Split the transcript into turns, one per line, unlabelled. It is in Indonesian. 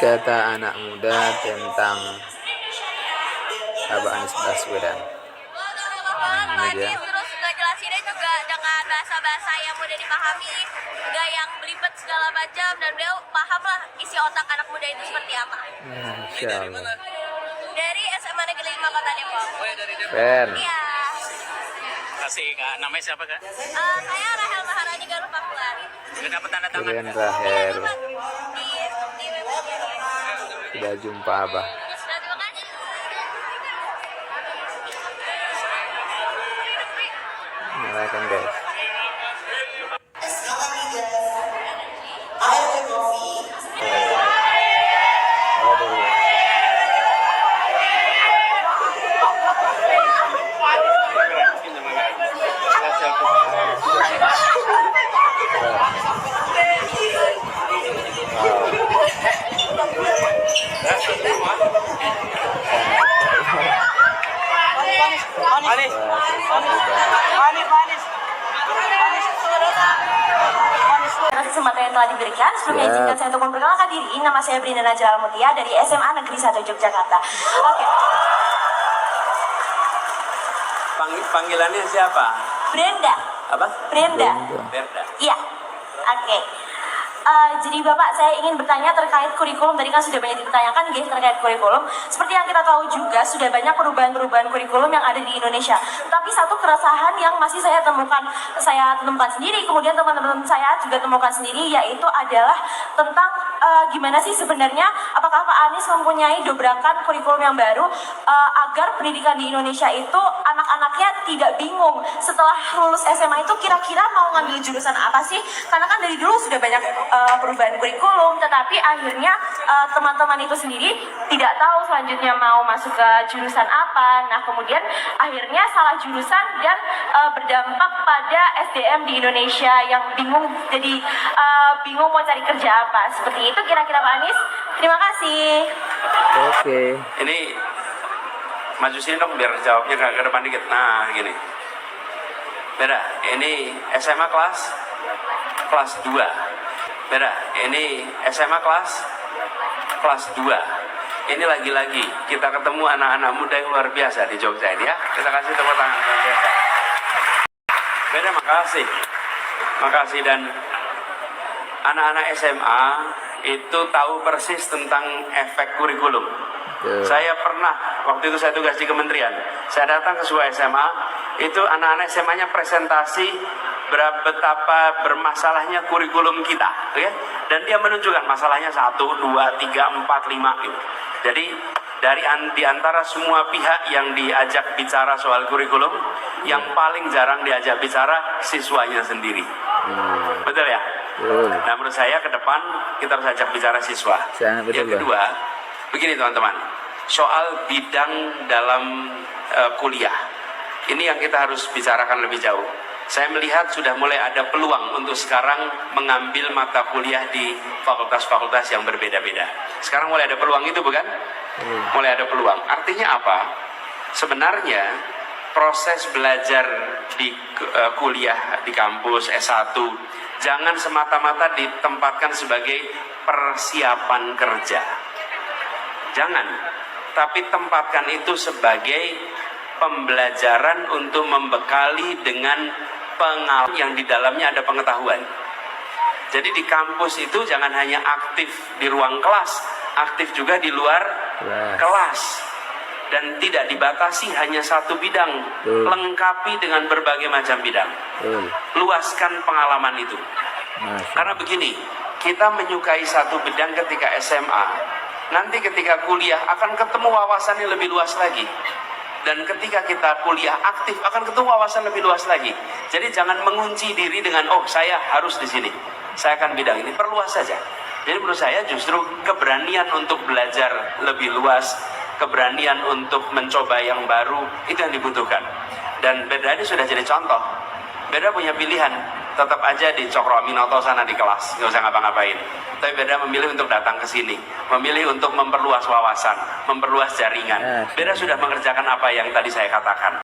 kata anak muda tentang Bapak Anies Baswedan. Ini dia.
Terus ngejelasinnya juga dengan bahasa-bahasa yang mudah dipahami, nggak yang belibet segala macam, dan beliau paham lah isi otak anak muda itu seperti apa.
Masya Allah.
Dari SMA Negeri 5 Kota Depok.
Oh ya, dari Depok.
Keren.
Iya.
Kasih Kak, namanya siapa Kak?
Saya Rahel Maharani Galuh Pakulan.
Sudah dapat tanda tangan?
Keren Rahel.
Di website.
Sudah jumpa Abah.
Nah, terima kasih.
Nyalakan guys. Aduh.
Terima kasih kesempatan yang telah diberikan. Sebelumnya izinkan saya untuk memperkenalkan diri. Nama saya Brinda Najla Mutia dari SMA Negeri 1 Yogyakarta. Oke.
Panggilannya siapa?
Brenda.
Apa?
Brenda.
Berda.
Iya. Oke. Jadi Bapak, saya ingin bertanya terkait kurikulum. Tadi kan sudah banyak dipertanyakan guys terkait kurikulum. Seperti yang kita tahu juga sudah banyak perubahan-perubahan kurikulum yang ada di Indonesia. Tapi satu keresahan yang masih saya temukan sendiri, kemudian teman-teman saya juga temukan sendiri, yaitu adalah tentang gimana sih sebenarnya, apakah Pak Anies mempunyai dobrakan kurikulum yang baru agar pendidikan di Indonesia itu anak-anaknya tidak bingung setelah lulus SMA itu kira-kira mau ngambil jurusan apa sih? Karena kan dari dulu sudah banyak perubahan kurikulum, tetapi akhirnya teman-teman itu sendiri tidak tahu selanjutnya mau masuk ke jurusan apa. Nah, kemudian akhirnya salah jurusan dan berdampak pada SDM di Indonesia yang bingung, jadi bingung mau cari kerja apa. Seperti itu kira-kira Pak Anies. Terima kasih.
Oke.
Ini maju sini dong biar jawabnya ke depan dikit. Nah, gini. Beda, ini SMA kelas 2. Beda, ini SMA kelas 2. Ini lagi-lagi kita ketemu anak-anak muda yang luar biasa di Jogja ini ya. Kita kasih tepuk tangan. Beda, makasih. Makasih. Dan anak-anak SMA itu tahu persis tentang efek kurikulum. Saya pernah, waktu itu saya tugas di kementerian, saya datang ke sebuah SMA, itu anak-anak SMA-nya presentasi betapa bermasalahnya kurikulum kita, ya. Dan dia menunjukkan masalahnya 1, 2, 3, 4, 5 gitu. Jadi di antara semua pihak yang diajak bicara soal kurikulum, yang paling jarang diajak bicara siswanya sendiri. Betul ya? Nah, menurut saya ke depan kita harus ajak bicara siswa. Yang kedua, begini teman-teman, soal bidang dalam kuliah, ini yang kita harus bicarakan lebih jauh. Saya melihat sudah mulai ada peluang untuk sekarang mengambil mata kuliah di fakultas-fakultas yang berbeda-beda. Sekarang mulai ada peluang itu, bukan? Mulai ada peluang. Artinya apa? Sebenarnya proses belajar di kuliah di kampus S1 jangan semata-mata ditempatkan sebagai persiapan kerja. Jangan. Tapi tempatkan itu sebagai pembelajaran untuk membekali dengan pengalaman yang di dalamnya ada pengetahuan. Jadi di kampus itu jangan hanya aktif di ruang kelas, aktif juga di luar kelas. Dan tidak dibatasi hanya satu bidang, lengkapi dengan berbagai macam bidang. Luaskan pengalaman itu. Karena begini, kita menyukai satu bidang ketika SMA, nanti ketika kuliah akan ketemu wawasan yang lebih luas lagi. Dan ketika kita kuliah aktif akan ketemu wawasan lebih luas lagi. Jadi jangan mengunci diri dengan saya harus di sini, saya akan bidang ini. Perluas saja. Jadi menurut saya justru keberanian untuk belajar lebih luas, keberanian untuk mencoba yang baru, itu yang dibutuhkan. Dan Beda ini sudah jadi contoh. Beda punya pilihan, tetap aja di Cokro Aminoto sana di kelas, nggak usah ngapa-ngapain. Tapi Beda memilih untuk datang ke sini, memilih untuk memperluas wawasan, memperluas jaringan. Beda sudah mengerjakan apa yang tadi saya katakan.